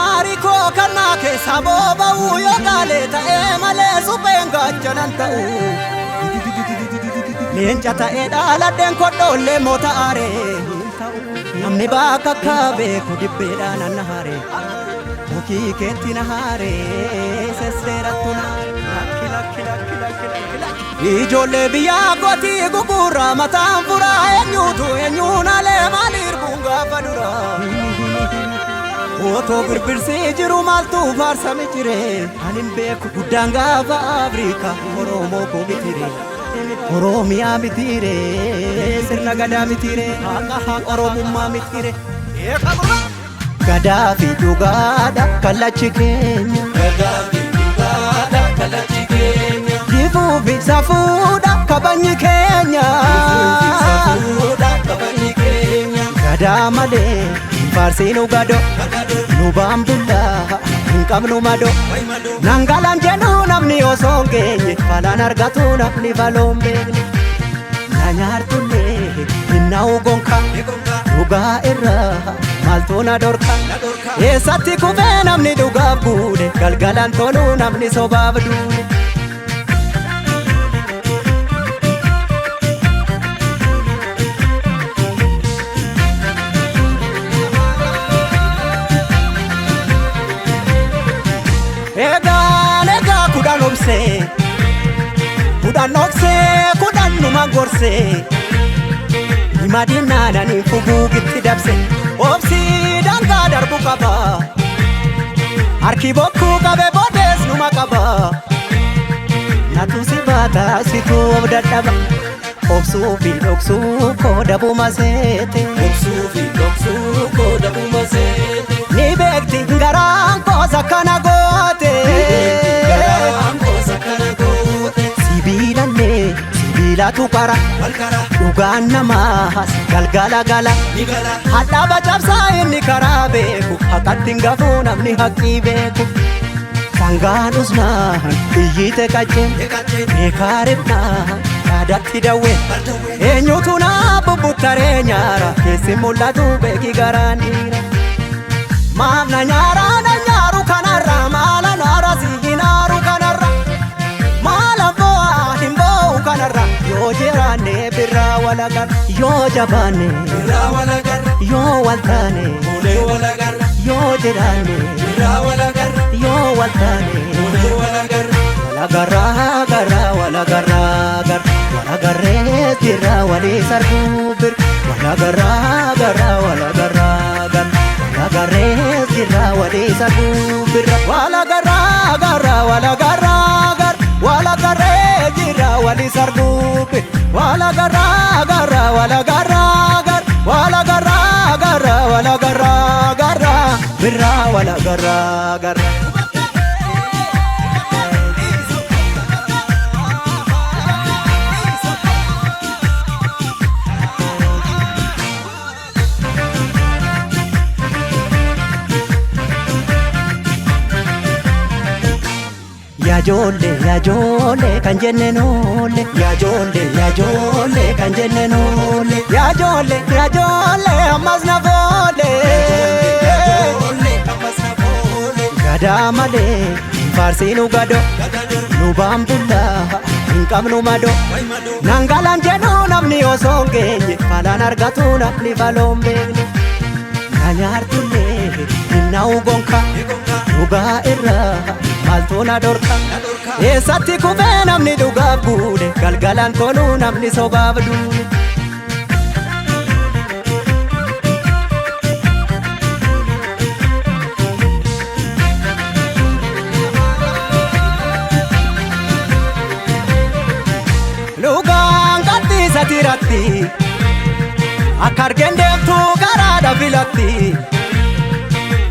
Ariko kana ke saboba uyo gale ta'e malee supheen gaachanan ta'u leenca ta'e dhaaladheen kodhoollee moota aaree namni bakka akka beeku dibbeedhaan anna haaree mukii keetti na haaree sesseerattu na ijoollee biyyaa gootii gugurraa mataan furaa eenyuun alee maaliir gaafa duraa Oto birbirsi jiru maaltu faarsame jire anin beeku guddaan gaafa Afrika Oromoo ko mitire Oromiyaa mitire sirna gadaa mitire akka Oromummaa mitire gadaa fi dhugaadha kallachi keenya gadaa fi dhugaadha kallachi keenya jifuu fi safuudha kabajni keenya gadaa malee Farsinu gado, nubam bulla, nkam numado. Nangalan jenu namni osongenye, falan argatu namni valombe. Nanyar tulle, inna ugonka, duga irra, maltuna dorka. Esatti kufe namni duga bude, galgalan tolu namni sobabdude. Kudan okse, kudan numa gorse Imadina nani fugu gitti dabse Obsi danga darbu kaba Arki boku kabe bodes numa kaba Natu sibata situ obdadaba Obsu fi doksu ko dabu masete Obsu fi doksu ko dabu masete Ni bekti ngarang ko sakana gote Sibila tukara, dhugaan namaas galgala gala Hadhaa bacabsaa inni karaa beeku Haqqatti hin gafuu namni haqqii beeku Sangaan usnaan iyyite qacceen Beekaa ribnaan yaadatti dawween Eenyutu naa bubbuttaree nyaara Keessi mul'atu beeki garaan dhiira Maaf na nyaaru kanarraa maala naara si hinaaru kanarra kanarra yoo jiraanne birraa walagar yoo jabaanne birraa walagar yoo waltaane mulee walagar yoo jiraanne birraa walagar yoo waltaane mulee walagar walagarraa garraa walagarraa gar walagarree jirra walii sarbuu bir walagarraa garraa walagarraa gar walagarree jirra walii sarbuu bir walagarraa garraa walagarraa gar walagarree jirra wali sarbuupe wala garra wala garra wala garra birra wala garra Ya jole kan jenne nole ya jole kan jenne nole ya jole ammas na vole gada male farsinu gado nubam bulla nkam numado nangalan jenu namni osongenye falan argatu namni valombe nanyar tulle inna ugonka duga irra maltuna dorka Esatti kufe namni duga bude galgalan tolu namni sobabdude Lugaan qatti satiratti akka argeen deemtu garaadha filatti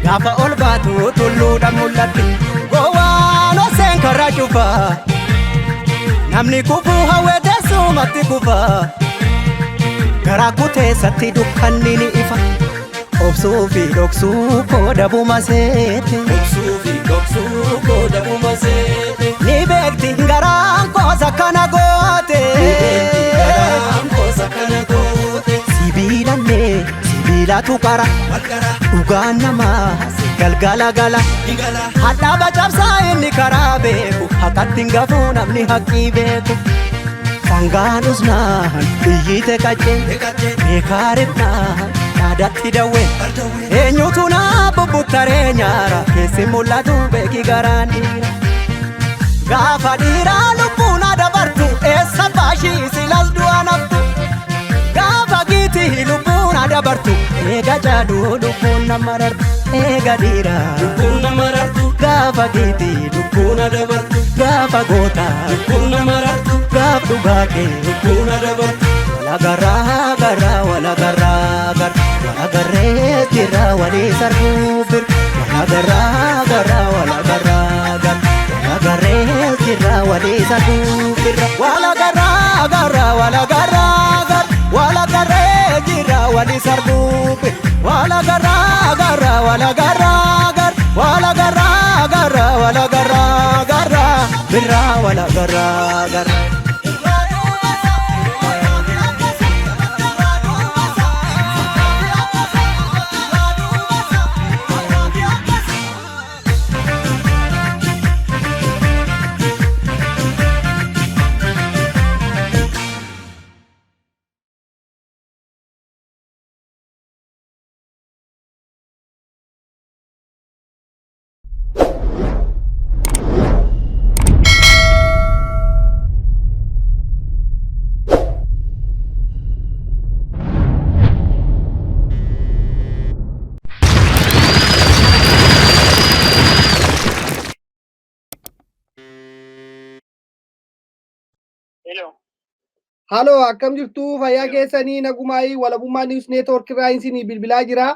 Gaafa ol baatu tulluudha mul'atti Gowwaan oseen karra cufa Namni kufuu hawwee teessumatti kufa Garaa kuteessatti dukkanni ni ifa Obsuu fi dhoksuu koo dabuma seete Obsuu fi dhoksuu koo dabuma seete Ni beekti garaan koosa kana goote Ilaatu qara dhugaan namaas galgala gala hadhaaba cabsaa inni karaa beeku haqatti hin gafuu namni haqqii beeku sangaan usnaan iyyite qacceen beekaaritnaan yaadatti dawween eenyutu naa bubbuttaree nyaara keessi mul'atu beeki garaan dhiira gaafa dhiiraa lubbuun dabartu eessa baashii silas du'a naftu gaafa giiti lubbuun dabartu eega jaaduu lubbuun nama rartu eega dhiiraa lubbuun nama rartu gaafa giiti lubbuun dabartu gaafa goota lubbuun nama rartu gaaf dhugaa kee lubbuun dabartu walagarraa garraa walagarraa gar walagarree jirra walii sarbuu bir walagarraa garraa walagarraa gar walagarree jirra walii sarbuu bir walagarraa garraa walagarraa gar walagarree jirra walii sarbuu bir walagarraa garraa walagarraa gar walagarraa garraa walagarraa garraa birra walagarraa garraa Halo, akkam jirtu fayyaa keessanii nagumaayii walabummaa news network irraa isinii bilbilaa jira.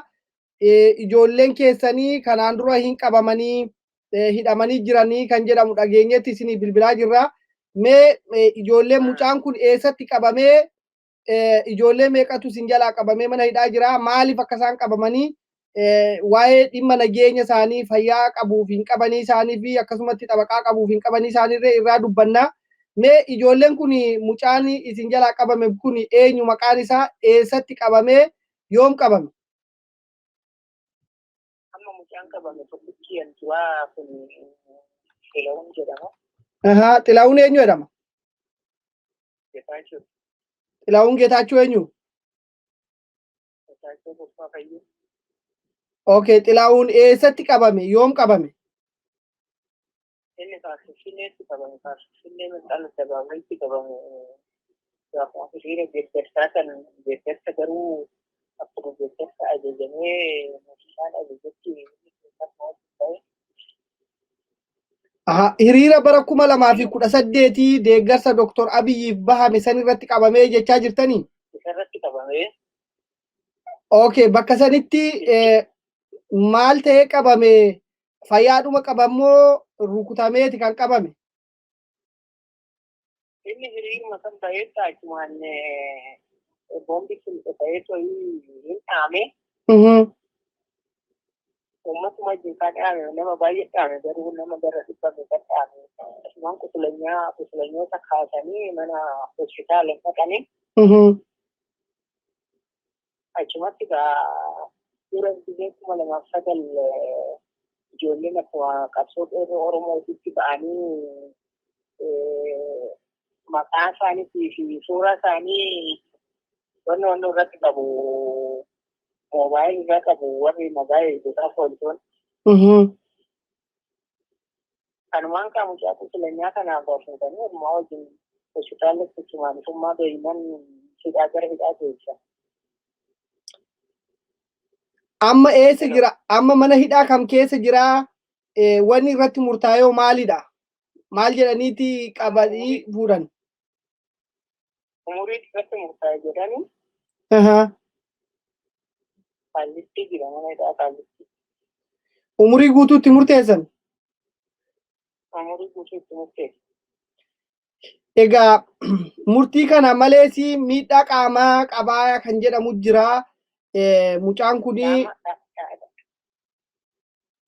Ijoolleen keessanii kanaan dura hin qabamanii hidhamanii jiranii kan jedhamu dhageenyetti isinii bilbilaa jirra. Mee ijoolleen mucaan kun eessatti qabamee ijoollee meeqatu isin jalaa qabamee mana hidhaa jira? Maaliif akka isaan qabamanii waa'ee dhimma nageenya isaanii fayyaa qabuuf hin qabanii isaanii fi akkasumatti xabaqaa qabuuf hin qabanii isaanii irraa dubbanna. Mee ijoolleen kun mucaan isin jalaa qabame kun eenyu maqaan isaa eessatti qabamee yoom qabame? Amma mucaan qabame tokkichi yantuwaa kun Xilaahuun jedhama. Xilaahuun eenyu jedhama? Geetachow. Xilaahuun Geetachow eenyu? Geetachow Gonfa fayyadu. Okay, Xilaahuun eessatti qabame yoom qabame? Inni kaasiffineetti qabame kaasiffinee maqaan dabaabaatti qabame gaafa hiriira deeggarsaa kan deeggarsa garuu akkuma deeggarsa ajajamee mootummaan ajajetti hiriira bara 2018 deeggarsa Dr. Abiyyiif bahame san irratti qabamee jechaa jirtanii? Irratti qabamee. Okay, bakka sanitti maal ta'ee qabame? Fayyaadhuma qabamoo rukutameeti kan qabame? Inni hiriiruma kan ta'etti achumaan boombi sun ta'eetu hin dhaame. Uummatuma jinkaa dhaame nama baay'ee dhaame garuu nama gara dhibbame kan dhaame. Asumaan qusulanyoota kaasanii mana hospitaala dhaqanii. Achumatti dura biyya 2009 ijoolleen akkuma qabsoo Oromootitti ba'anii maqaa isaaniitii fi suuraa isaanii wanni irratti qabu moobaayilii irra qabu warri nagaa eegdotaa poolisoon. Kanumaan kaa mucaa qusulanyaa kanaaf fuudhanii ormaa wajjin hospitaalatti itti beeyman hidhaa gara hidhaa geessan. Amma eessa jira? Amma mana hidhaa kam keessa jira? Wanni irratti murtaa'ee maalidha? Maal jedhaniiti qabanii fuudhan? Umurii irratti murtaa'e jedhanii. Kallitti jira mana hidhaa kallitti. Umurii guutuutti murteessan? Umurii guutuutti murteessan. Egaa murtii kana malees miidhaa qaamaa qabaa kan jedhamu jira. Mucaan kuni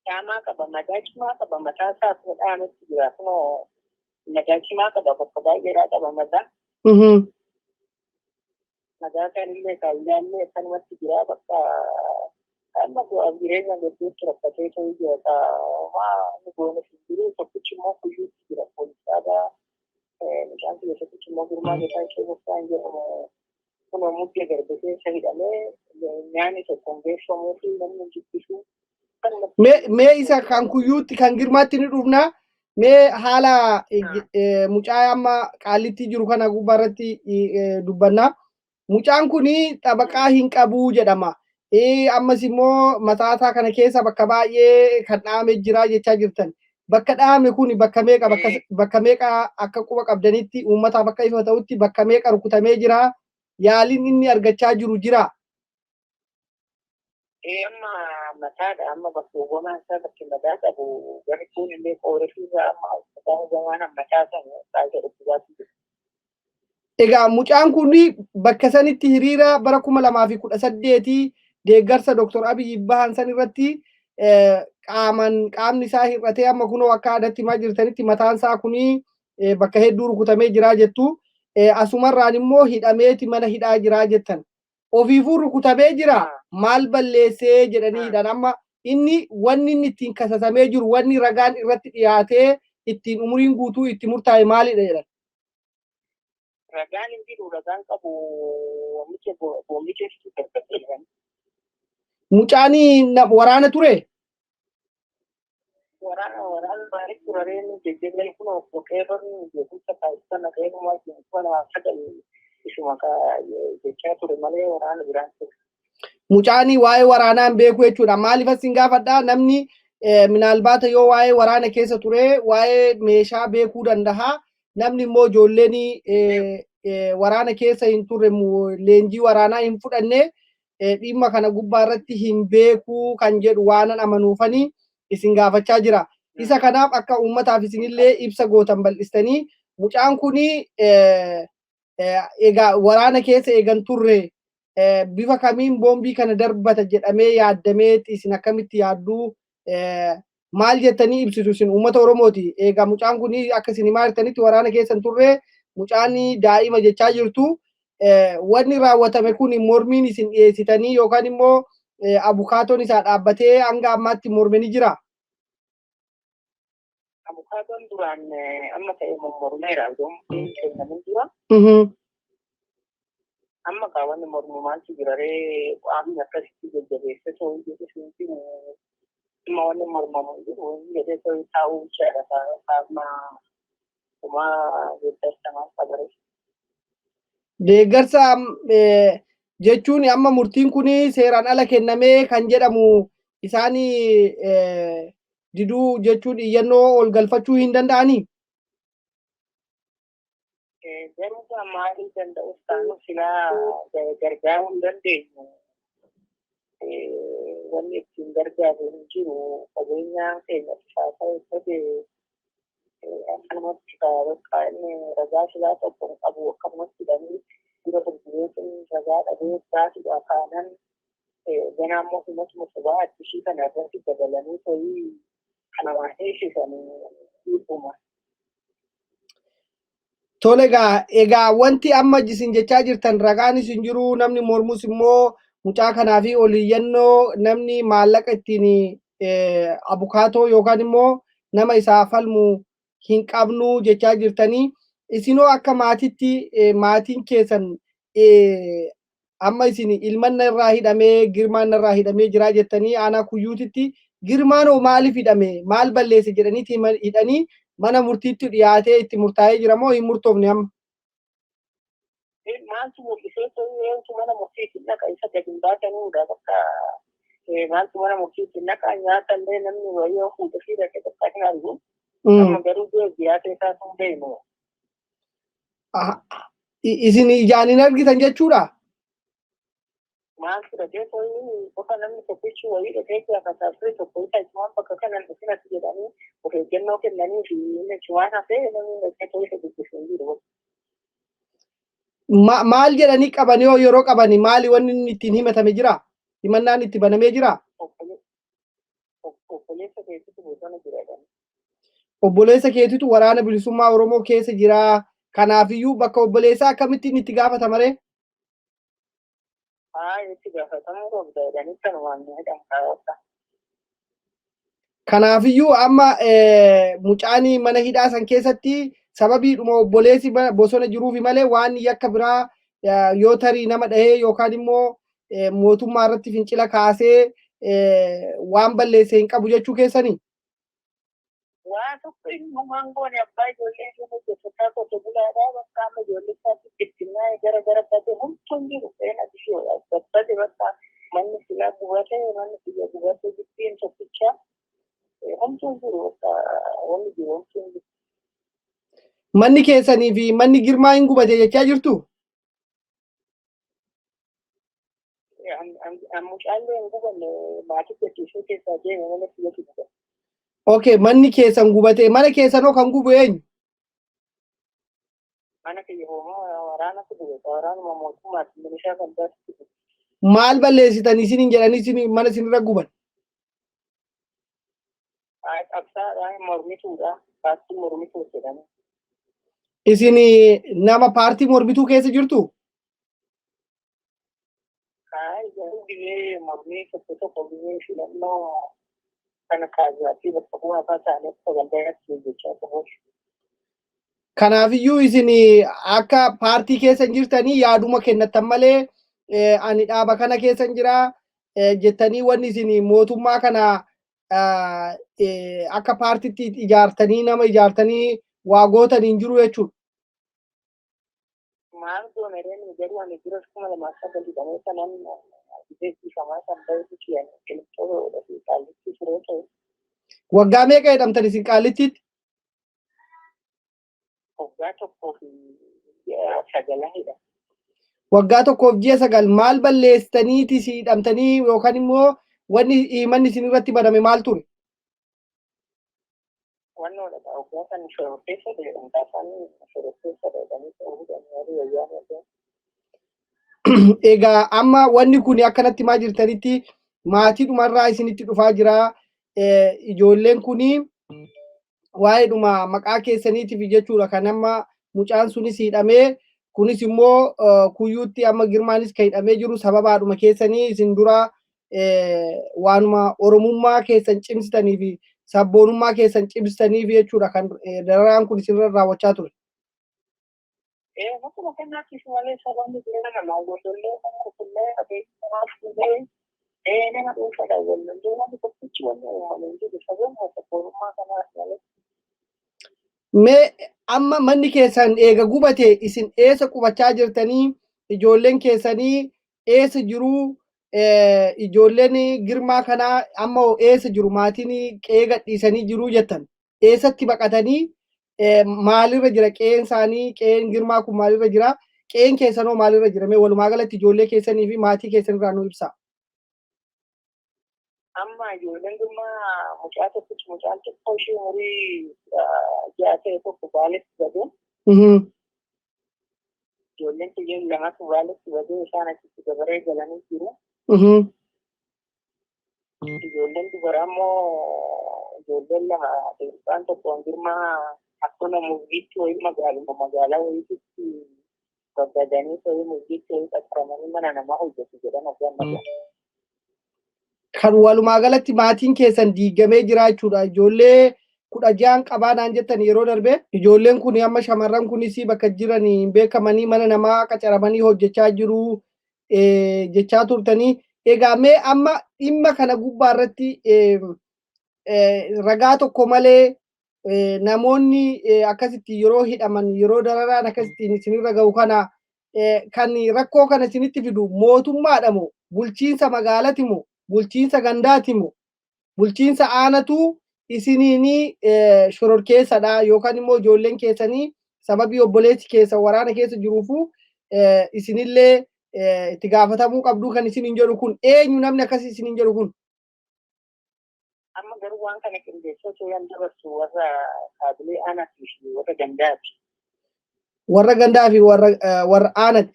qaamaa qaba, madaa cimaa qaba, mataa isaa dhaamatti jira. Kunoo madaa cimaa qaba, bakka baay'eedhaa qaba madaa. Madaa kanillee kaayyaallee akkanumatti jira bakka amma jireenya gidduutti rakkatee ta'uu jira. Waan goone jiru tokkichi immoo kuyyuu jira poolisaadhaa. Mucaan keessatti immoo Girma Geetachow Gonfa jedhamu kun mukkee garbitee isa hidhamee nyaanni tokkoon beekamuu fi namni jibbisu. Mee isa kan kuyyuutti kan Girmaatti ni dhufna. Mee haala mucaa amma qaalitti jiru kana gubbaarratti dubbanna. Mucaan kuni xabaqaa hin qabu jedhama. Ammas immoo mataasaa kana keessa bakka baay'ee kan dhaame jira jechaa jirtan. Bakka dhaame kun bakka meeqa akka quba qabdanitti uummataaf akka ifa ta'utti bakka meeqa rukutamee jira? Yaaliin inni argachaa jiru jira? Amma mataadha amma bakka uumamaan isaa bakki mataa qabu gari kun illee qoorifii amma uumamaan mataa sana baay'ee dhukkubaatu jira. Egaa mucaan kun bakka sanitti hiriira bara 2018 deeggarsa Dr. Abiy bahan san irratti qaamni isaa hir'atee amma kunoo akka aadaatti himaa jirtanitti mataan isaa kuni bakka hedduu rukutamee jira jettu. Asumarraan immoo hidhameeti mana hidhaa jira jettan. Ofiifuu rukutamee jira maal balleessee jedhanii hidhan amma inni wanni inni ittiin kasasamee jiru wanni ragaan irratti dhiyaatee ittiin umuriin guutuu itti murtaa'e maalidha jedhan. Ragaan hin jiru ragaan qabu oomisheetu dargaggeessan. Mucaan waraana ture? Waraana baay'ee turareen jejjeglee kun qeerroon beekumsa taasisan qeerroon waan sagal isuma jechaa ture malee waraana biraan ture. Mucaan waa'ee waraanaan beeku jechuudha. Maaliif asin gaafadhaa namni minaalbaata yoo waa'ee waraana keessa ture waa'ee meeshaa beekuu danda'a. Namni immoo ijoolleen waraana keessa hin turre leenjii waraanaa hin fudhanne dhimma kana gubbaa irratti hin beekuu kan jedhu waanan amanuufanii isin gaafachaa jira. Isa kanaaf akka uummataaf isinillee ibsa gootan bal'istanii mucaan kuni egaa waraana keessa eegan turre bifa kamiin boombii kana darbata jedhamee yaaddameeti isin akkamitti yaadduu maal jettanii ibsitu isin uummata Oromooti. Egaa mucaan kun akka isin himaa jirtanitti waraana keessa turre mucaan daa'ima jechaa jirtu. Wanni raawwatame kun mormiin isin dhiyeessitanii yookaan immoo abukaatoon isaa dhaabbatee hanga ammaatti mormanii jira. Abukaatoon duraan amma ta'e mormeera doomtiin kennamin dura. Amma kaawwanni mormumaalti jiraree qaamni akkasitti jajjabeesse ta'uu jedhu dhimma wanni mormamu jiru jedhee taa'uu jechaadha qaama kumaa deeggarsamaa qabare. Deeggarsa jechuun amma murtiin kun seeraan ala kennamee kan jedhamu isaan diduu jechuun iyyannoo ol galfachuu hin danda'anii? Garuu maalii danda'us taanu silaa gargaaruu hin dandeenyu. Wanni ittiin gargaaru hin jiru qabeenyaan keenya isaa ta'e akkanumatti bakka inni ragaa silaa tokko qabu akkanumatti hidhanii dura gurgureetiin ragaa dhabee baasudha kaanan ganaa immoo himatuma sobaa addisii kana irratti dabalanii ta'ii kana waan eegsisanii dhiibuma. Tole egaa wanti amma isin jechaa jirtan ragaanis hin jiru namni mormus immoo mucaa kanaa fi oliyyannoo namni maallaqa ittiin abukaatoo yookaan immoo nama isaa falmu hin qabnu jechaa jirtanii isinoo akka maatitti maatiin keessan amma isin ilman irraa hidhamee Girmaan irraa hidhamee jira jettanii aanaa kuyyuutitti Girmaan maaliif hidhame maal balleesse jedhanii hidhanii mana murtiitti dhiyaatee itti murtaa'ee jira moo hin murtoofne amma? Maaltu mul'isee ta'uu mana murtiitti naqa isa gadi hin baatanudha bakka maaltu mana murtiitti naqa nyaatallee namni wayii fuudhee fi dhaqee bakka hin argu. Amma garuu dhiyaatee isaa sun beenu. Isin ijaan hin argitan jechuudha? Maaltu dhaqee ta'uu qofa namni tokkichi wayii dhaqee gaafataa ture tokko isa ijumaan bakka kanan isinatti jedhanii of eeggannoo kennanii fi inni ijumaan hafee namni dhaqee ta'uu isa dubbisuu hin jiru. Maal jedhanii qaban yeroo qabani maali wanni inni ittiin himatame jira? Himannaan itti banamee jira? Obboleessa keetitu bosona jira. Obboleessa keetitu waraana bilisummaa Oromoo keessa jira. Kanaafiyyuu bakka obboleessaa akkamittiin itti gaafatama ree? itti gaafatamuu qabda jedhanii kanumaan hidhan kaa'udha. Kanaafiyyuu amma mucaanii mana hidhaa san keessatti sababiidhuma obboleessi bosona jiruufi malee waan yakka biraa yoo tarii nama dhahee yookaan immoo mootummaa irratti fincila kaasee waan balleesse hin qabu jechuu keessanii. Waan tokko immoo goone abbaa ijoollee ishee hojjetaa qote bulaadhaa bakka amma ijoollee isaatti bittinnaa gara baate homtuun jiru qeena bishoodha. Babbate bakka manni silaa gubate manni silaa gubate bittiin tokkichaa homtuun jiru bakka wanni jiru homtuun jiru. Manni keessanii fi manni Girmaa hin gubate jechaa jirtu? Mucaallee hin gubanne maatii gadhiisuu keessaa deeme mana silaa gubate. Okay, manni keessan gubate. Mana keessanoo kan gubu eenyu? Mana kiyya hoomaa waraanatu gubate. Waraanuma mootummaatti milishaa kan taasisu. Maal balleessitan isin jedhanii isin mana isinirra guban? Qabsaadhaan mormituudha. Paartii mormituu jedhama. Isin nama paartii mormituu keessa jirtu? Garuu biyya mormii tokko biyya filannoo kana kaasaatii bakka bu'aa afaan isaanii sagantaatti jechaa qabu. Kanaafiyyuu isin akka paartii keessa jirtanii yaaduma kennatan malee ani dhaaba kana keessa jira jettanii wanni isin mootummaa kana akka paartiitti ijaartanii nama ijaartanii waa gootanii jiru jechuudha. Maal goone reen garuu ani bira 2009 kanan beeksifamaa kan ta'etu kiyan qilxoo fi qaallitti turee ta'e. Waggaa meeqa hidhamtan isin qaallittiitti? Waggaa tokkoo fi 9 hidha. Waggaa tokkoof 9 maal balleessitaniiti si hidhamtanii yookaan immoo wanni manni isin irratti baname maal ture? Wannoodha waggaa kan shororkeessa jedhamu taasisanii shororkeessa jedhanii ta'uu danda'u wayyaa. Egaa amma wanni kun akkanatti maa jirtanitti maatii dhumarraa isinitti dhufaa jira. Ijoolleen kuni waa'eedhuma maqaa keessaniitiif jechuudha kan amma mucaan sunis hidhamee kunis immoo kuyyuutti amma Girmaanis kan hidhamee jiru sababaadhuma keessanii isin dura waanuma oromummaa keessan cimsitanii fi sabboonummaa keessan cimsitaniif jechuudha kan dararaan kun isinirra raawwachaa ture. Akkuma kanatti malee sababni bira namaa gosolee kan qulqullee adeemsifamaa nama dhuunfaadhaan wallallee namni tokkichi wanni uumaman jiru sababni sabboonummaa kanaas malee. Mee amma manni keessan eega gubate isin eessa qubachaa jirtanii ijoolleen keessanii eessa jiruu ijoolleen Girmaa kanaa amma eessa jiru maatiin qe'ee gadhiisanii jiruu jettan eessatti baqatanii maalirra jira qe'een isaanii qe'een Girmaa kun maalirra jira qe'een keessanoo maalirra jira mee walumaa galatti ijoollee keessanii fi maatii keessanirraa nu ibsaa. Amma ijoolleen Girmaa mucaa tokkichi mucaan xiqqoo ishee umurii 6 ta'e tokko baaletti badee. Ijoolleen kiyyeen lamatu baaletti badee isaan achitti dabaree galanii jiru. Ijoolleen dubaraa immoo ijoolleen lama dhiibbaan tokkoon Girmaa akkuma muuziitti wayii magaalaa wayiitti babbadanii ta'ee muuziitti wayii qaxaramanii mana namaa hojjetu jedhan abdii. Kan walumaa galatti maatiin keessan diigamee jira jechuudha. Ijoollee 16 qabaa naan jettan yeroo darbe ijoolleen kun amma shamarran kunis bakka jiran hin beekamanii mana namaa qacaramanii hojjechaa jiru jechaa turtanii. Egaa mee amma dhimma kana gubbaa irratti ragaa tokko malee namoonni akkasitti yeroo hidhaman yeroo dararaan akkasitti isinirra ga'u kana kan rakkoo kana isinitti fidu mootummaadha moo bulchiinsa magaalaati moo bulchiinsa gandaati moo bulchiinsa aanatu isiniin shororkeessadha yookaan immoo ijoolleen keessanii sababii obboleessi keessa waraana keessa jiruufu isinillee itti gaafatamuu qabdu kan isin hin jedhu kun eenyu namni akkasii isin hin jedhu kun? Amma garuu waan kana qindeessoo yan dabarsu warra kaabilee aanaatii fi warra gandaati. Warra gandaa fi warra aanati.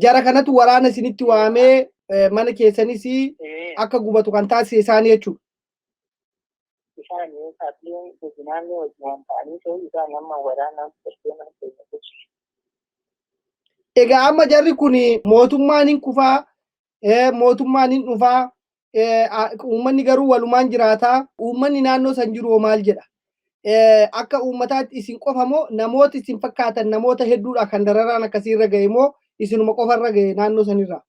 Jara kanatu waraana isinitti waamee mana keessanis akka gubatu kan taasise isaanii jechuudha. Isaanii kaabileen godinaalee wajjin ta'anii ta'uu isaan amma waraanaan fudhatee mana keessa. Egaa amma jarri kun mootummaan hin kufaa mootummaan hin dhufaa uummanni garuu walumaan jiraataa uummanni naannoo san jiru maal jedha akka uummataatti isin qofa moo namoota isin fakkaatan namoota hedduudha kan dararaan akkasii irra ga'e moo isinuma qofa irra ga'e naannoo sanirraa.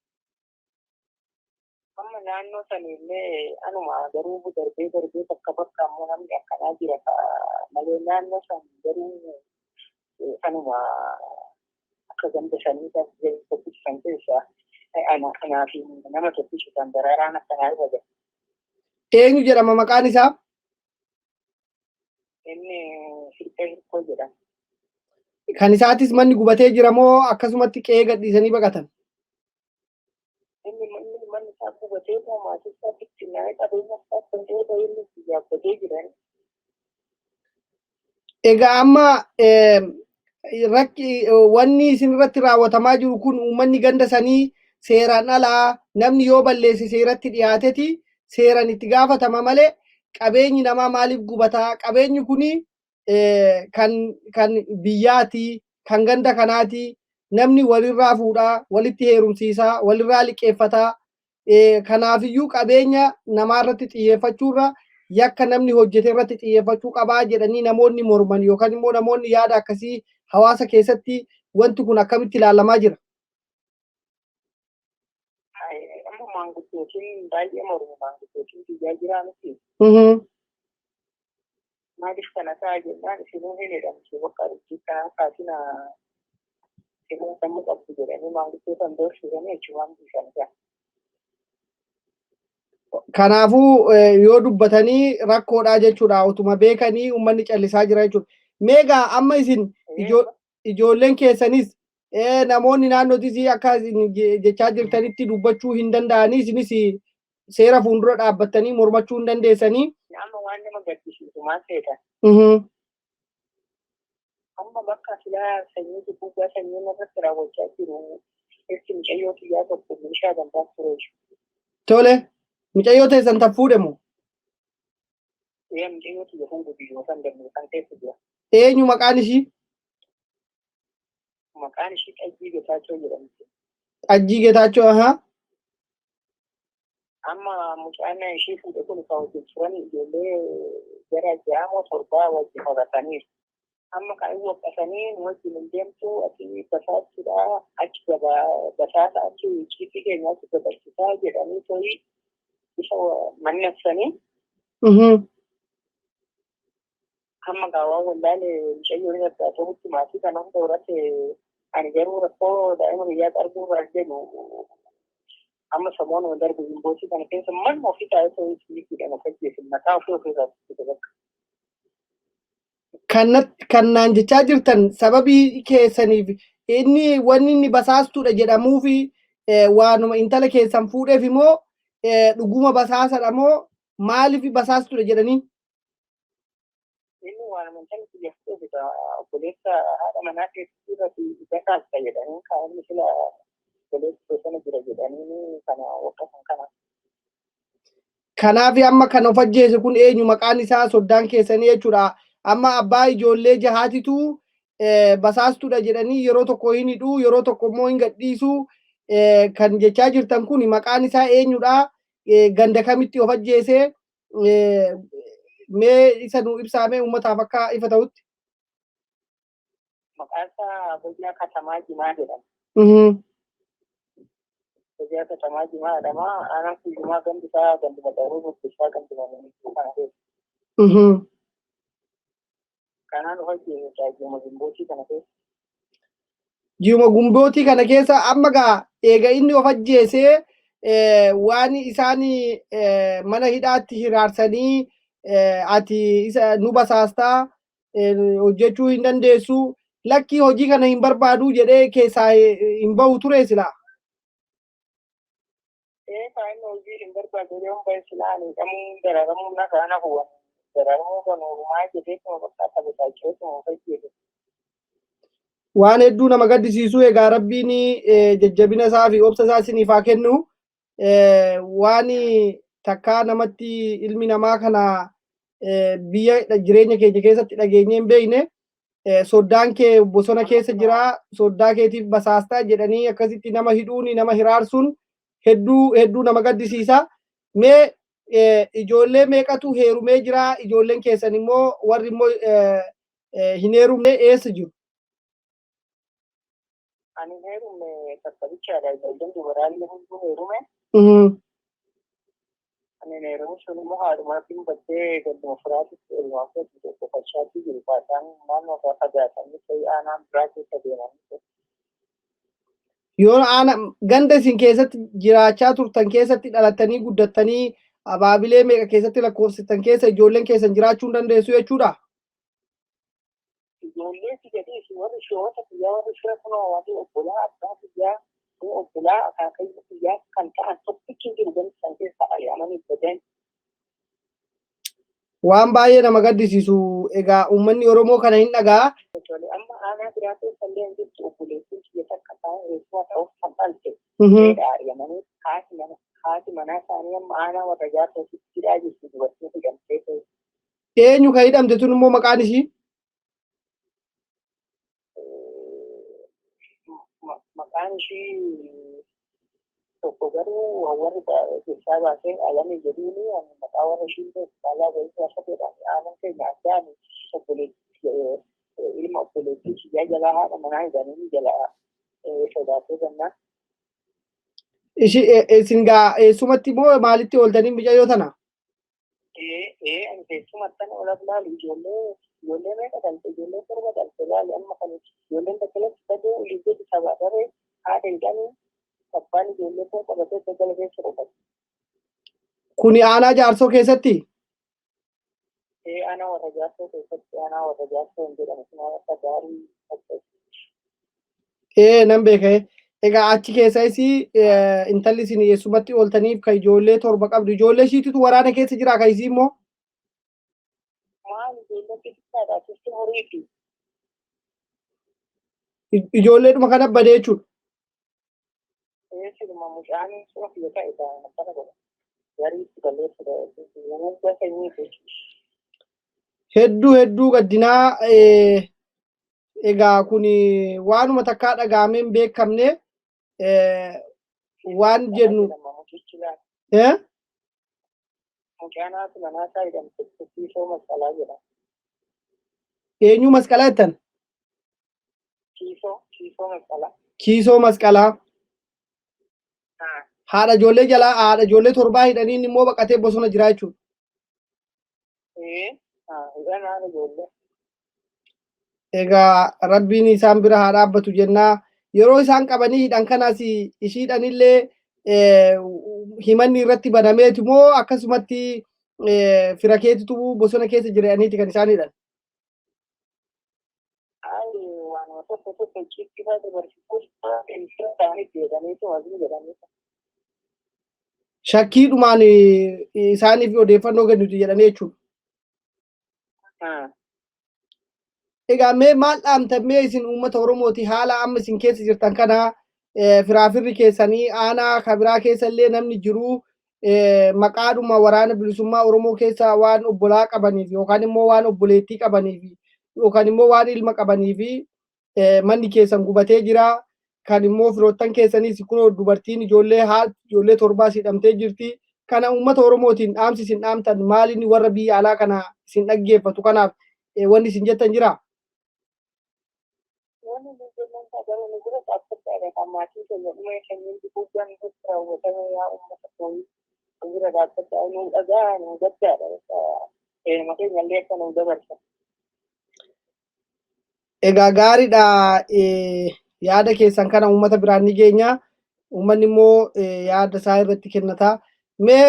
Amma naannoo sanillee anuma garuu darbee bakka ammoo namni akkanaa jira malee naannoo san garuu anuma akka ganda sanii tokkisan keessaa anaa fi nama tokkisu kan dararaan akkanaa irra ga'e. Eenyu jedhama maqaan isaa? Inni hirkoo jedhama. Kan isaatis manni gubatee jira moo akkasumatti qe'ee gadhiisanii baqatan? Inni manni isaa gubatee moo maatii isaa bittinnaa'ee qabeenya isaa kan ta'e inni yaabbatee jiran. Egaa amma wanni isin irratti raawwatamaa jiru kun uummanni ganda sanii seeraan alaa namni yoo balleesse seeratti dhiyaateti seeraan itti gaafatama malee qabeenyi namaa maaliif gubataa qabeenyi kuni kan biyyaati kan ganda kanaati namni walirraa fuudhaa walitti heerumsiisaa walirraa liqeeffataa kanaafiyyuu qabeenya namaarratti xiyyeeffachuurra yakka namni hojjete irratti xiyyeeffachuu qabaa jedhanii namoonni morman yookaan immoo namoonni yaada akkasii hawaasa keessatti wanti kun akkamitti ilaalamaa jira? Amma maanguddootiin baay'ee mormu maanguddootiin biyyaa jiraa miti. Maaliif kana ta'a jennaan isinuu hin jedhamtu bakka hojii kanaa kaatina isinuu sammuu qabdu jedhanii maanguddootaan doorsisanii jechuun biifan ta'a. Kanaafuu yoo dubbatanii rakkoodhaa jechuudha utuma beekanii uummanni callisaa jira jechuudha. Meegaa amma isin ijoolleen keessanis namoonni naannootis akka jechaa jirtanitti dubbachuu hin danda'anii isinis seera fuuldura dhaabbattanii mormachuu hin dandeessanii. Amma waan nama gaddisiisu maal ta'edha? Amma bakka silaa sanyii dubbugaa sanyii irratti raawwachaa jiru irratti mucayyoo xiyyaa tokko meeshaa gandaa ture. Tole. Mucayyoo teessan tan fuudhe moo? Mucayyoo xiyya fuudhu biyyoo kan danda'u kan teessu jira. Eenyu maqaan ishii? Maqaan ishii Xajjii Geetachow jedhamti. Xajjii Geetachow Amma mucaan ishii fuudhe kun kan wajjin turan ijoollee gara 6 moo 7 wajjin horataniiru. Amma kan waqqasanii wajjin hin deemtu ati basaasuudha achi basaasa achi ciitii keenya achi dabarsisaa jedhanii to'ii isa mannessanii. Amma gaawwan wallaalee mucayyoo irra ta'utti maatii kana hunda irratti ani garuu rakkoo daa'ima biyyaa arguu irraa jedhu amma samoon darbu himbootii kana keessa manuma ofii taa'ee ta'uu isiniidhaan of ajjeesin mataa ofii irratti bakka. Kannaan jechaa jirtan sababii keessaniif wanni inni basaastuudha jedhamuufi waanuma intala keessan fuudheef immoo dhuguma basaasadha moo maaliif basaastuudha jedhanii? Inni waanuma intala biyya fuudheef obboleessa haadha manaa keessatti irratti basaasta jedhanii kaa'amni sila obboleessa sana jira jedhanii kana waqqasan kana. Kanaaf amma kan of ajjeese kun eenyu maqaan isaa soddaan keessanii jechuudha. Amma abbaa ijoollee jahaatitu basaastuudha jedhanii yeroo tokko hin hidhuu yeroo tokko immoo hin gadhiisuu kan jechaa jirtan kun maqaan isaa eenyudha? Ganda kamitti of ajjeese? Mee isa nu ibsaamee uummataaf akka ifa ta'utti. Maqaan isaa Bojjaa Katamaa Jimaa jedhama. Bojjaa Katamaa Jimaa jedhama. Aanaan kuyyumaa gandi isaa ganduma daruu guddisaa ganduma miidhuu kana keessa. Kanaan of ajjeese ji'uma gumbootii kana keessa. Ji'uma gumbootii kana keessa amma gaa eega inni of ajjeesee waan isaan mana hidhaatti hiraarsanii ati isa nu basaastaa hojjechuu hin dandeessu lakkii hojii kana hin barbaadu jedhee keessaa hin bahu ture silaa. Faayin hojii hin barbaadu yoo bahe silaa ani dhamuu dararamuu na kana huwan dararamuu kan uumaa jedhee kuma bakka taphata jechuudha fayyadu. Waan hedduu nama gaddisiisu egaa rabbiin jajjabina isaa fi obsa isaa isiniif haa kennu. Waan takkaa namatti ilmi namaa kana biyya jireenya keenya keessatti dhageenyee hin beekne soddaan kee bosona keessa jira soddaa keetiif basaastaa jedhanii akkasitti nama hidhuun nama hiraarsuun hedduu nama gaddisiisa. Mee ijoollee meeqatu heerumee jira? Ijoolleen keessan immoo warri immoo hin heerumne eessa jiru? Ani heerume takkabichaadha. Ijoolleen dubaraallee hunduu heerume. Ani heerume sun immoo haadhumaatiin baddee galduma firaatitti elmaaf tokkofachaatti jiru. Baasaan naannoo irraa fagaatanii ta'ii aanaan biraa keessa deemanii. Yoo ganda isin keessatti jiraachaa turtan keessatti dhalattanii guddattanii abaabilee meeqa keessatti lakkoofsitan keessa ijoolleen keessan jiraachuu hin dandeessu jechuudha? Ijoollee si jedhee si warri shoota biyyaa warri shira kunoo wanti obbolaa abbaa biyyaa obbolaa akaakayyuu biyyaa kan ta'an tokkichi jiru ganda isaan keessa ayyaamanii badan. Waan baay'ee nama gaddisiisu. Egaa uummanni Oromoo kana hin dhagaa. Amma aanaa biraa keessa illee hin jirtu obboleettiin biyya takka ta'an eessuma ta'uuf kan dhalte. Ayyaamanii haati manaa isaanii amma aanaa warra jaartootti hidhaa jirtu dubartii hidhamtee ta'e. Eenyu kan hidhamte tun immoo maqaan ishii? Maqaan ishii tokko garuu warri keessaa baasee alamii jedhuuni maqaa warra ishii caalaa bahii akka jedhan aanan keenya addaan ilma obboleettii ishii jalaa haadha manaa hidhanii jalaa sodaatee gannaa. Isin gaa eessumatti immoo maalitti ooltanii mucayyoo tana? Ani keessumattan olaaf laalu ijoollee meeqa dhalte ijoollee torba dhalte laali amma kan ijoolleen dakkalatti saduu oliijeeti sabaa daree haadha hidhanii abbaan ijoollee koo qabatee daggala keessa dhufate. Kuni aanaa jaarsoo keessatti? Aanaa warra jaarsoo keessatti aanaa warra jaarsoo hin jedhamu kun akka gaarii qabxeessu. Nan beeka. Egaa achi keessas intalli isin eessumatti ooltaniif kan ijoollee torba qabdu. Ijoollee ishiititu waraana keessa jira kan isii immoo? Maal ijoollee xixiqqaadha keessi horiiti. Ijoolleedhuma kana badee jechuudha. Eessidhuma mucaan suma biyya ta'e kana godha. Gariitti balleessudha. Hedduu gaddinaa. Egaa kun waanuma takkaa dhagaamee hin beekamne waan jennu. Mucaan haati manaa isaa hidhamte kiisoo masqalaa jedhama. Eenyu masqalaa jettan? Kiisoo masqalaa. Kiisoo masqalaa. Haadha ijoollee torbaa hidhaniin immoo baqatee bosona jira jechuudha. Hidhan haadha ijoollee. Egaa rabbiin isaan bira haa dhaabbatu jennaa. Yeroo isaan qabanii hidhan kanas ishiidhanillee himanni irratti banameeti moo akkasumatti fira keetitu bosona keessa jiraniiti kan isaan hidhan? Shakkiidhumaan isaaniif odeeffannoo kennuti jedhanii jechuudha. Egaa mee maal dhaamtan mee isin uummata Oromooti haala amma isin keessa jirtan kana firaafirri keessanii aanaa kabiraa keessa illee namni jiru maqaadhuma waraana bilisummaa Oromoo keessa waan obbolaa qabaniif yookaan immoo waan obboleettii qabaniif yookaan immoo waan ilma qabaniif manni keessan gubatee jira. Kan immoo firoottan keessaniis kun dubartiin ijoollee torbaas hidhamtee jirti. Kana uummata Oromootiin dhaamsi isin dhaamtan maaliin warra biyya alaa kana isin dhaggeeffatu kanaaf wanni isin jettan jira? Maatii keenya dhuma sanyiin guddaan irratti raawwatame yaa uummata koo bira dhaabbata nu dhagaa nu gaddaadha. Matii mallee akka nu dabarsa. Egaa gaariidha. Yaada keessan kana uummata biraan ni geenya. Uummanni immoo yaada isaa irratti kennata. Mee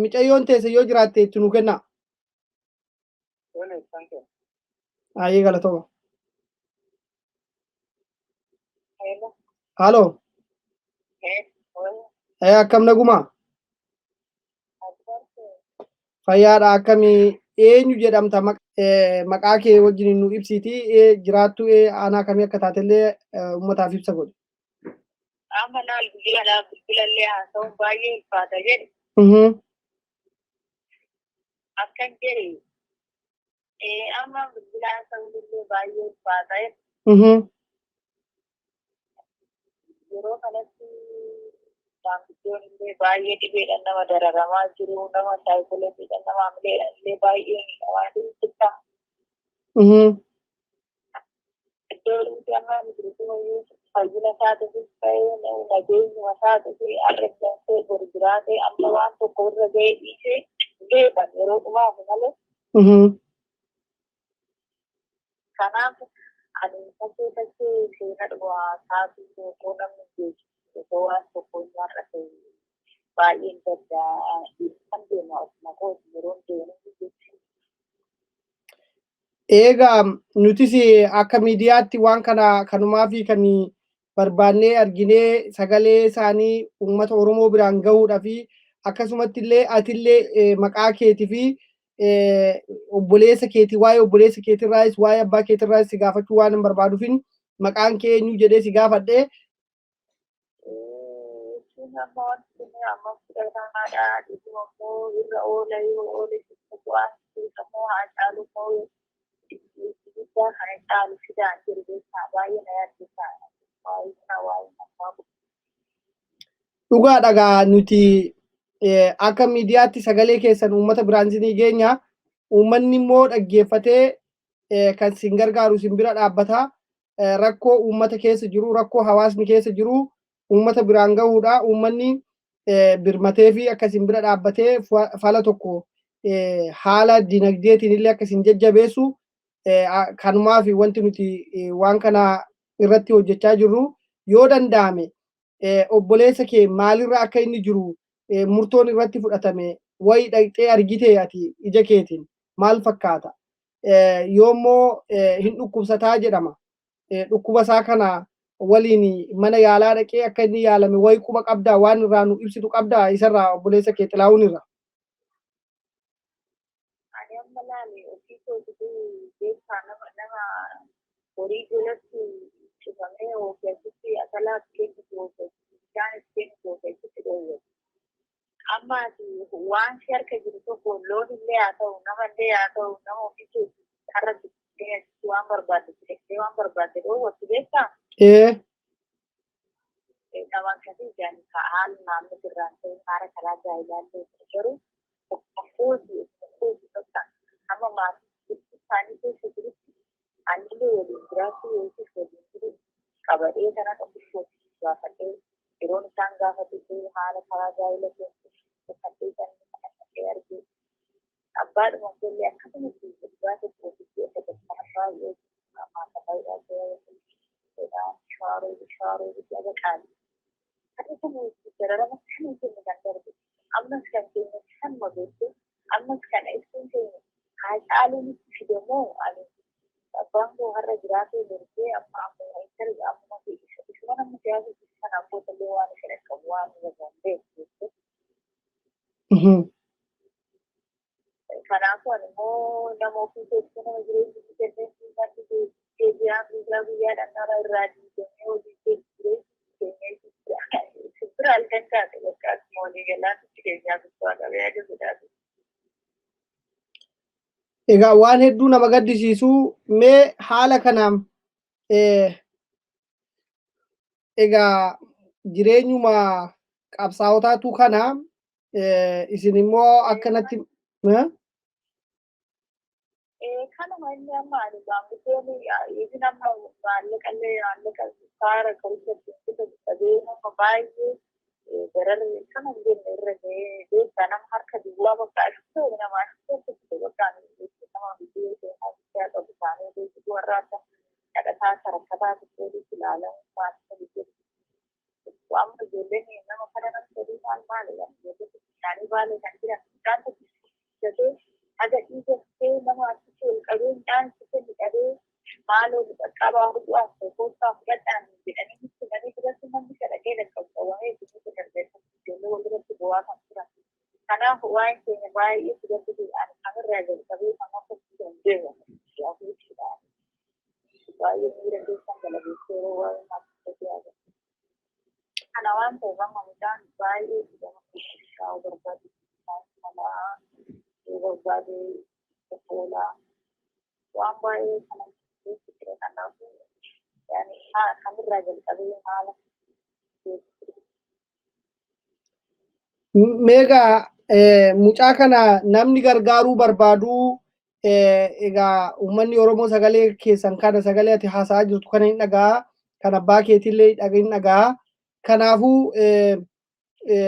micayyoon teessa yoo jiraatte itti nu kenna. Ayyee galatooma. Halo. Akkam nagumaa? Fayyaadha akkamii eenyu jedhamta maqaa kee wajjin nu ibsiti jiraattu aanaa kamii akka taatellee uummataaf ibsa godhe. Amma naal bilbilallee haasa'uun baay'ee ulfaata jedhe. Akkan jedhe amma bilbila haasa'uun baay'ee ulfaata jedhe. Yeroo kanatti maanguddoon illee baay'ee dhibeedhaan nama dararamaa jiru, nama saayikolojiidhaan nama hamileedhaan illee baay'ee miidhamaa jiru jechuudha. Iddoo dhuunfaa amma biqiltuu fayyina isaatiifis ta'ee nageenyuma isaatiif argamsee gori jiraatee amma waan tokko irra ga'ee dhiisee geedhan yeroo dhumaaf malee. Kanaaf ani fakkii seena dhumaa taasisuu tokko namni geessu osoo waan tokko nyaarra ta'e baay'een gaddaa kan deemaa ofuma kooti yeroo deemu jechuudha. Egaa nutis akka miidiyaatti waan kana kanumaa fi kan barbaannee arginee sagalee isaanii uummata Oromoo biraan gahuudhaa fi akkasumatti illee atillee maqaa keetii fi obboleessa keetii waa'ee obboleessa keetirraayis waa'ee abbaa keetirraayis si gaafachuu waan hin barbaaduufin maqaan kee eenyu jedhee si gaafadhee. Nama wanti amma fudhatamaadha dhibuma immoo irra oola yoo oole waan fuudhamoo haa caalu moo guddaa kana caalu fidaan jiru keessaa baay'ee na yaaddeessaa dhugaa dhagaa nuti akka miidiyaatti sagalee keessan uummata biraan isinii geenya uummanni immoo dhaggeeffatee kan sin gargaaru sin bira dhaabbata rakkoo uummata keessa jiru rakkoo hawaasni keessa jiru uummata biraan gahuudha uummanni birmatee fi akkasin bira dhaabbatee fala tokko haala dinagdeetiin illee akkasin jajjabeessu kanumaa fi wanti nuti waan kana irratti hojjechaa jirru yoo danda'ame obboleessa kee maalirra akka inni jiru murtoon irratti fudhatame wayi dhaqxee argitee ati ija keetiin maal fakkaata yoommoo hin dhukkubsataa jedhama dhukkuba isaa kana waliin mana yaalaa dhaqee akka inni yaalame wayi quba qabdaa waan irraa nu ibsitu qabdaa isarraa obboleessa kee Xilaahuun irra. Ani amma laale ofii kootituu beekaa nama horii jalatti cufamee ogeessitti asalaa keessatti ogeessitti bishaan keessatti ogeessitti dhoowwatu. Amma waan si harka jiru tokko loon illee haa ta'u nama illee haa ta'u nama ofii keessatti har'a keessatti waan barbaadde fidhattee waan barbaadde dhoowwatu beektaa? Nama akkasii jedhani haala naannoo birraan ta'e haala karaa gaa'ilaallee jiru ofootii tokko amma maatii isaanii keessa jirutti anillee waliin jiraachuu yookiin waliin jiru qabadhee kana tokkoffootii gaafadhee yeroon isaan gaafatee haala karaa gaa'ila keessatti uffattee kan argee abbaadhuma illee akkasumatti dhugaa tokkootti akka tokko baay'ee maata baay'ee shaaroo laga qaali. Kan isa dararama kan hin kan darbe ammas kan keenya kan mabeesse ammas kan ibsuun keenya haa caaluun fidamoo ani abbaan koo har'a jiraatee darbee amma intarga amma isuma namni siyaasa kan abboota illee waan isheen qabu waan irra beeku. Kanaafuu ani immoo nama ofii keessatti nama jireenya kennee namni deebi'aan guyyaadhaan nama irraa diigamee hojii keessa Sibira halkan kaate bakka akkuma walii galaatti keenyaa guddaa qabee adeemsisaati. Egaa waan hedduu nama gaddisiisu mee haala kanaan egaa jireenyuma qabsaa'otaatu kana isin immoo akkanatti kanuma inni amma ani gaanguttoonni isin amma maallaqa saara karichatti qabee nama baay'ee dararri kana hin jenne irra ga'ee beektaa nama harka duwwaa bakka ashutoo nama ashutoo bakka nama biyyee seenaa guddaa qabu isaanii beeksisu warra akka kadhataa sarakkataa tokkotti ilaalamu maatii biyyee amma ijoolleen nama kana nama sadii maalidha ijoolleen isaanii baalee kan jiran isaan tokko aga dhiigattee nama asitti ol qabee midhaan sitti qabee maaloo qaqqabaa hodhuudhaaf tokkoffaa fudhadhaan jedhanii himanii biratti namni kadhaqee dhaqqabu qabamee itti darbeessa ijoollee walirratti bu'aa kan turan. Kanaaf waa'een keenya baay'ee fudhatu jedhaan kamirraa jalqabee kan akka hin deemamu yaa'u ibsuudhaan. Baay'ee miira keessan galabeessee yeroo waa'ee maatii yaadu. Kana waan ta'eef amma midhaan baay'ee fudhama shaa'uu barbaadu malaa barbaade oolaa waan baay'ee kana keessatti kanaafuu yaani kamirraa jalqabee haala Meegaa mucaa kana namni gargaaruu barbaadu egaa uummanni Oromoo sagalee keessan kana sagalee ati haasa'aa jirtu kana hin dhagaa. Kan abbaa keetillee hin dhagaa. Kanaafuu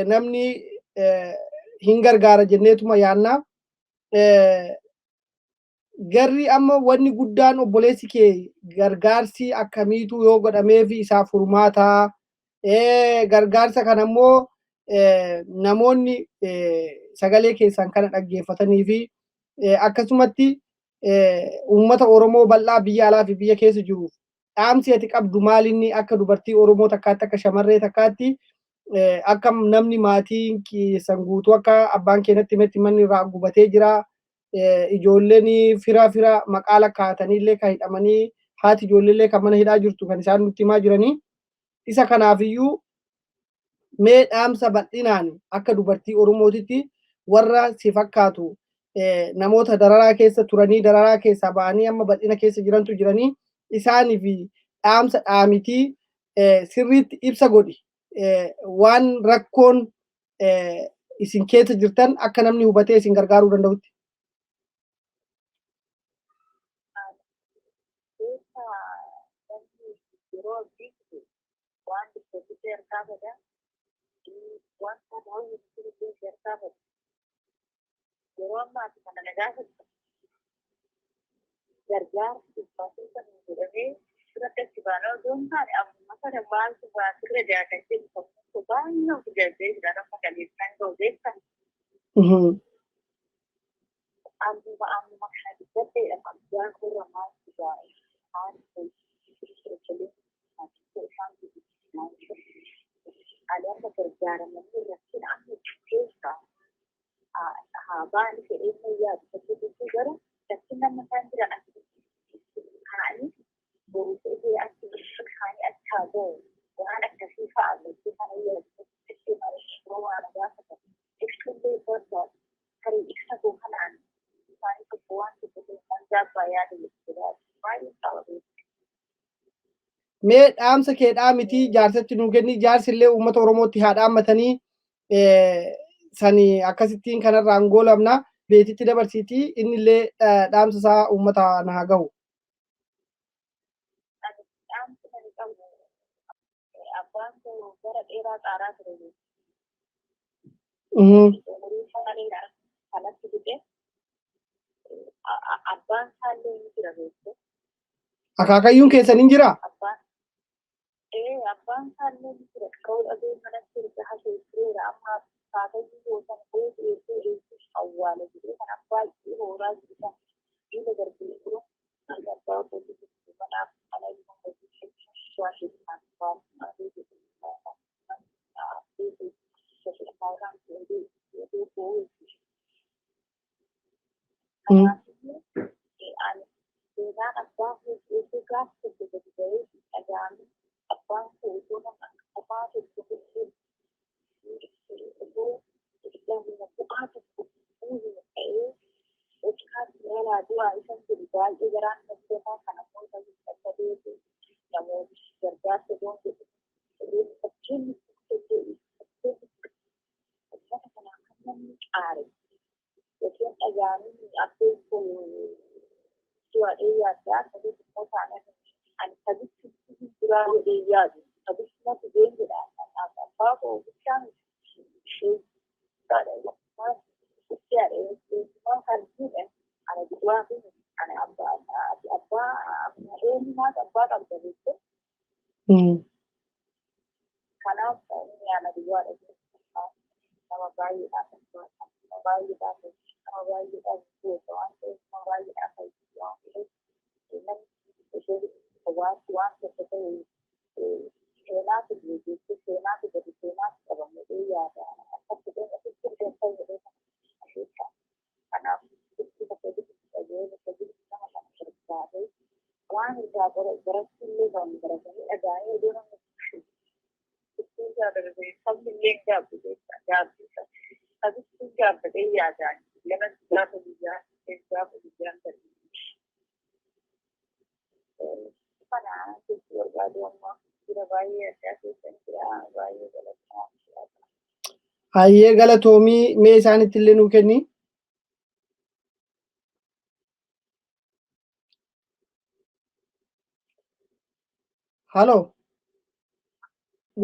namni hin gargaara jenneetuma yaanna. Garri amma wanni guddaan obboleessi kee gargaarsi akkamiitu yoo godhameefi isaaf furmaataa. Gargaarsa kana immoo namoonni sagalee keessan kana dhaggeeffatanii fi akkasumatti uummata Oromoo bal'aa biyya alaa fi biyya keessa jiruuf dhaamsi ati qabdu maalinni akka dubartii Oromoo takkaatti akka shamarree takkaatti akka namni maatiin keessan guutuu akka abbaan keenyatti himetti manni irraa gubatee jira. Ijoolleen fira maqaa lakkaa'ataniillee kan hidhamanii haati ijoolleellee kan mana hidhaa jirtu kan isaan nutti himaa jiranii. Isa kanaafiyyuu mee dhaamsa bal'inaan akka dubartii Oromootitti warra si fakkaatu namoota dararaa keessa turanii dararaa keessaa ba'anii amma bal'ina keessa jirantu jiranii isaaniif dhaamsa dhaamitii sirriitti ibsa godhi. Waan rakkoon isin keessa jirtan akka namni hubatee isin gargaaruu danda'utti. Mee dhaamsa keedhaa miti jaarsatti nuu kenni jaarsillee uummata Oromootti haa dhaammatanii sani akkasittiin kanarraan goolabna beetitti dabarsiitii innillee dhaamsa isaa uummata na haa gahu. Akaakayyuun keessan hin jiraa? Abbaan isaallee ni jira. Ka'uu dhabee manatti erga haasofsiiseera. Amma akaakayyuu yookaan eebbee awwaala jedhee kan baay'ee hooraa jiru. Dhiira darbee jiru. Abbaa hojjetu manaaf ala jiru hojjetu. Waan jedhan waan seenaan abbaa hojjetu gaafa gadi ga'ee dhagaame abbaan hojjetu abbaa hojjetu bu'aa tokko uumuu ta'ee hojjetaan irraa du'aa isan jiru baay'ee garaan hojjetaa kana mootaa dadhabee namoonni gargaarsa doon jedhu fakkiin uffata kanaa kan namni qaare yookiin dhagaanii abbeen kun du'aadhee yaaddaa sadii tokkoo taanaan ani sabitti duraa jedhee yaadu sabitti natti deemjedhaan abbaa koo bishaan kanaaf yaala duwwaadha nama baay'eedhaaf nama baay'eedhaaf nama baay'eedhaaf goota waan ta'eef nama baay'eedhaaf waan ta'eef waan tokko ta'e seenaatu jechuudha seenaatu gadi seenaatu qabamee yaada akka fedhan ofitti deemsa jedhee kan kanaaf itti tokko nama kan gargaaree waan irraa barachuu illee kan baratanii dhagaa'ee iddoo namni ittiin jaallatee sabni illee gaabbisa sabitti gaabbatee yaadaan lama gaafa guyyaan ta'e. Kana jechuun barbaadu amma jira baay'ee addaa keessan jira baay'ee galataa. Hayyee galatoomii mee isaanitti illee nuu kenni. Halo.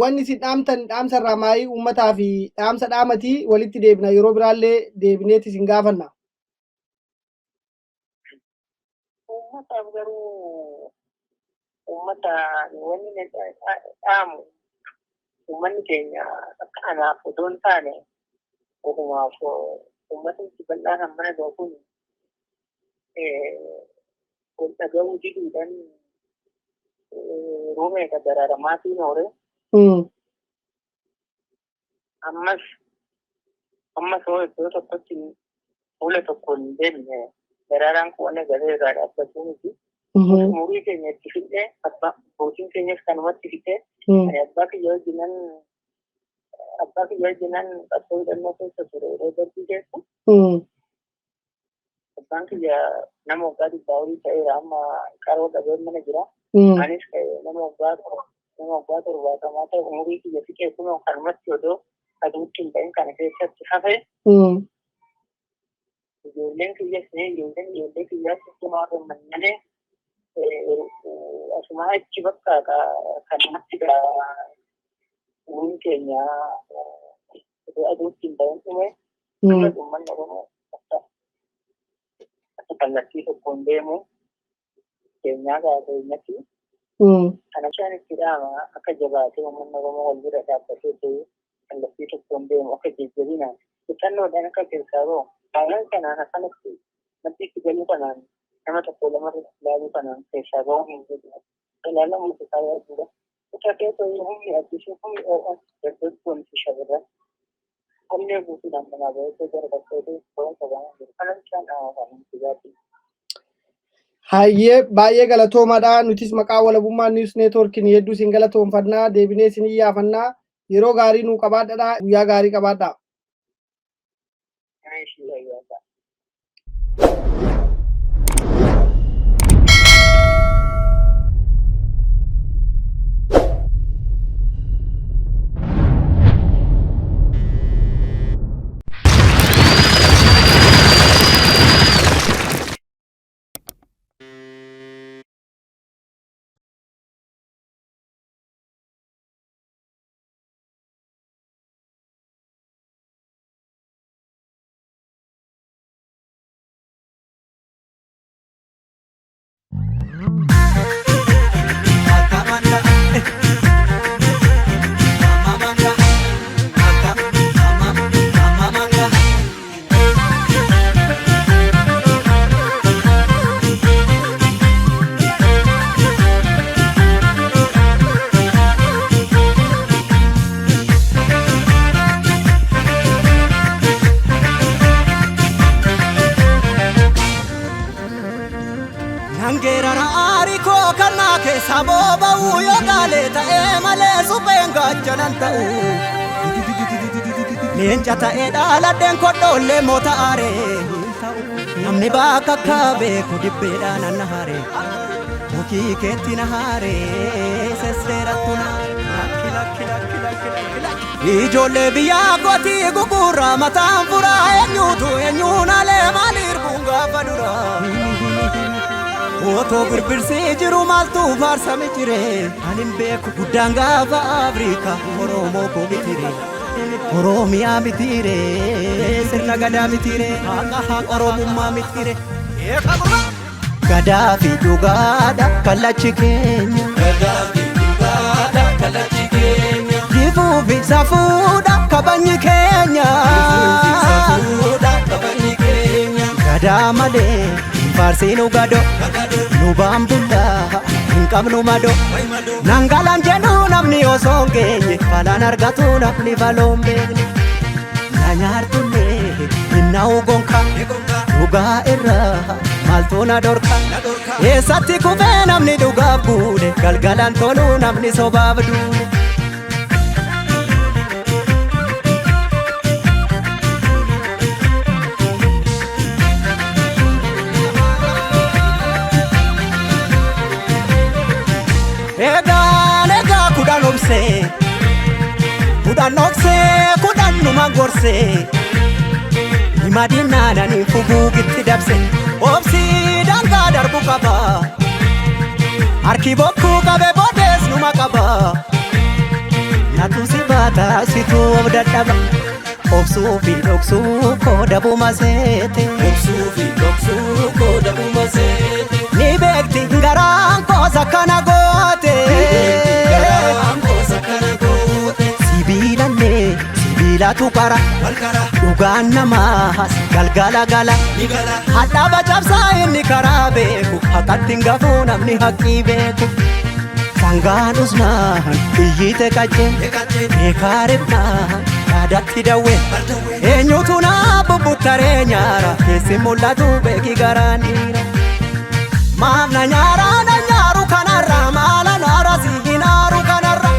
Wanni isin dhaamtan dhaamsa irraa maayii uummataa fi dhaamsa dhaamatii walitti deebina yeroo biraallee deebineeti isin gaafanna. Uummataaf garuu uummata wanni dhaamu uummanni keenya akka anaaf otoo hin taane ogumaaf uummatni bal'aan hammana gahu kun wal dhaga'uu diduudhaan roobee daraaramaatiin hoore. Ammas hoo iddoo tokkotti fuula tokkoon deemne daraaraan kun galee irraa dhaabbachuu miti. Umurii keenya itti fidee abbootiin keenyas kanumatti fidee abbaa kiyya wajjinan qabsoo hidhannoo keessa ture yeroo darbii keessa. Abbaan kiyya nama waggaa 40 ta'eera amma qaroo dhabee mana jira. Anis nama waggaa 70 ta'e umurii kiyya fiqee kunoo kanumatti odoo aduutti hin ta'in kana keessatti hafe. Ijoolleen kiyyaas ijoollee kiyyaas cimaa gammadnee asuma achi bakka kanumatti umurii keenya odoo aduutti hin ta'in dhume uummanni Oromoo akka kallattii tokkoon deemu keenyaa keenyatti kana isaan itti dhaama akka jabaatee uummanni Oromoo wal bira dhaabbatee kallattii tokkoon deemu akka jajjabinaan xixiqqoodhaan akka keessaa bahu haalaan kanaan akkanatti maddi itti galuu kanaan nama tokko lama ilaaluu kanaan keessaa bahu hin jedhu ilaalamu isaa yaadudha. Isa keessa humni addisuu humni oo'an dargaggoon fi shamarran onnee guutuudhaan manaa bahee gara bakkeetti bo'oo qabamaa jiru. Kanan isaan dhaamaa kan Hayyee baay'ee galatoomaadha. Nutis maqaa Walabummaa News Networking hedduu isin galatoomfannaa. Deebinee isin iyyaafannaa. Yeroo gaarii nuu qabaadhaa. Guyyaa gaarii qabaadhaa. Sababa uyo galeta malee supheen gachanan ta'u leenca ta'ee dhaaladheen kodhoollee moota aaree namni bakka akka beeku dibbeedhaan anna haaree mukii keetti na haaree sesseerattu na ijoollee biyyaa gootii gugurraa mataan furaa eenyuun alee maaliirbuun gaafa duraa. Oto birbirsi jiru maaltu faarsame jire anin beeku guddaan gaafa Afrika Oromoo ko mitire Oromiyaa mitire sirna gadaa mitire haqa Oromummaa mitire gadaa fi dhugaadha kallachi keenya gifuu fi safuudha kabajni keenya gadaa malee Farsinu gado, nubambula, inkam numado. Nangalan jenu namni osonge, falan argatu namni valombe. Nanyar tunne, inna ugonka, duga irra, maltuna dorka. Esatti kufe namni duga bude, galgalan tolu namni sobabdu. kudhan dhoksee kudhan numa gorsee himadinaanani fuguugitti dabse obsii dangaa darbu qaba harki bokkuu qabe boodees numa qaba natu si baata situu of dadhaba obsuu fi dhoksuu koo dabuma seete obsuu fi dhoksuu koo dabuma seete ni beekti garaan koosa kana goote sibiilanne sibiilatu qara dhugaan namaas galgala gala hadhaaba cabsaa inni karaa beeku haqatti hin gafuu namni haqqii beeku sangaan usnaan iyyite qacceen beekaaribnaan yaadatti dawwe eenyutu naa bubbuttaree nyaara keessi mul'atu beeki garaan dhiira maaf na nyaaru kanarra maala naara si hinaaru kanarra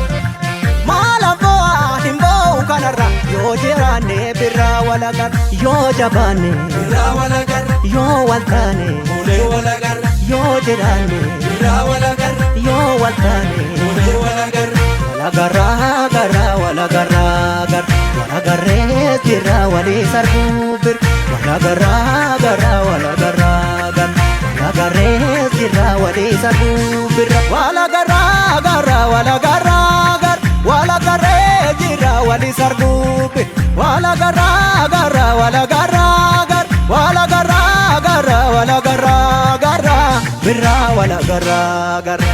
maala bo'aa hin bo'u kanarra yoo jiraanne birraa walagarra yoo jabaanne birraa walagarra yoo waltaane ulee walagarra yoo jiraanne birraa walagarra yoo waltaane ulee walagarra walagarra garra walagarra garra walagarree jirra walii sarbuu bir walagarra garra walagarra garra walagarree jirra walii sarbuu bir walagarra garra walagarra garra walagarree jirra walii sarbuu bir walagarra garra walagarra garra walagarra garra walagarra garra birra walagarra garra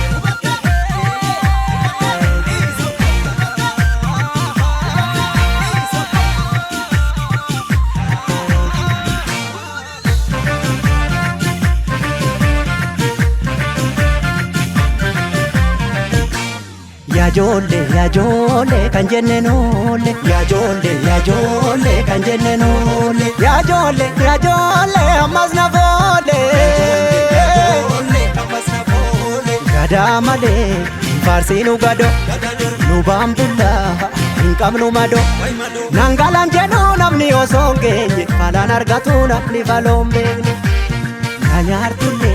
ya jolle kan jenne nolle ya jolle kan jenne nolle ya jolle ammas na bolle gada male farsinu gado nu bambulla hin qabnu mado nangalan jedhu namni osoo hin geenye falan argatu namni faloon beekne nyaartulle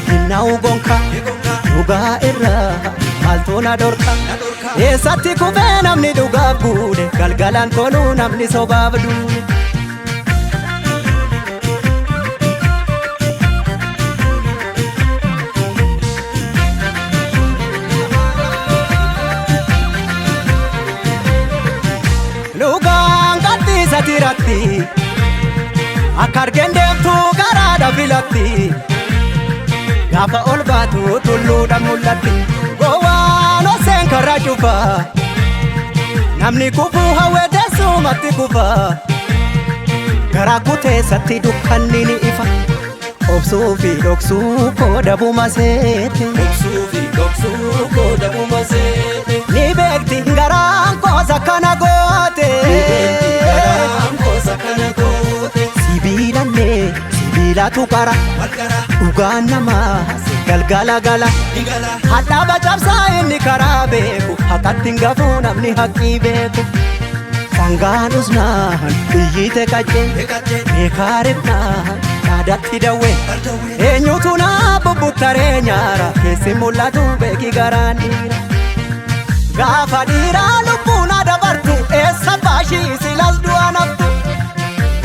hinnaa'u gonka dhugaa irraa maaltoona dorka eessatti kufee namni dhugaaf guude galgalaan toluu namni sobaaf duude lugaan qattiisa tiratti akka argeen deemtuu garaadha filatti gaafa ol baatu tulluudha mul'atti gowwaan oseen karra cufa namni kufuu hawwee teessumatti kufa garaa kuteessatti dukkanni ni ifa obsuu fi dhoksuu koo dabuma seete obsuu fi dhoksuu koo dabuma seete ni beekti garaan koosa kana goote sibiilanne sibiilatu qara dhugaan namaas galgala gala hadhaaba cabsaa inni karaa beeku haqatti hin gafuu namni haqqii beeku sangaan usnaan iyyite qacceen beekaaribnaan yaadatti dawwe eenyutu naa bubbuttaree nyaara keessi mul'atu beeki garaan dhiira gaafa dhiiraa lubbuun dabartu eessa baashii silas du'a naftu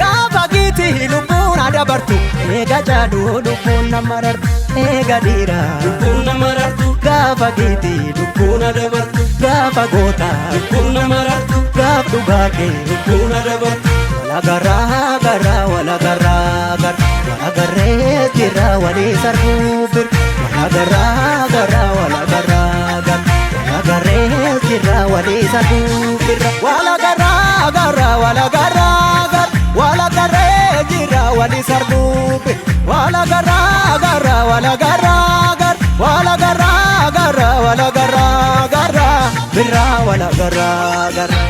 gaafa giiti lubbuun dabartu eega jaaduu lubbuun nama rartu eega dhiiraa lubbuun nama rartu gaafa giiti lubbuun dabartu gaafa goota lubbuun nama rartu gaaf dhugaa kee lubbuun dabartu walagarra garra walagarra garra walagarree jirra walii sarbuu bir walagarra garra walagarra garra walagarree jirra walii sarbuu bir walagarra garra walagarra garra walagarree jirra walii sarbuu bir walagarra garra walagarra garra walagarra garra walagarra garra birra walagarra garra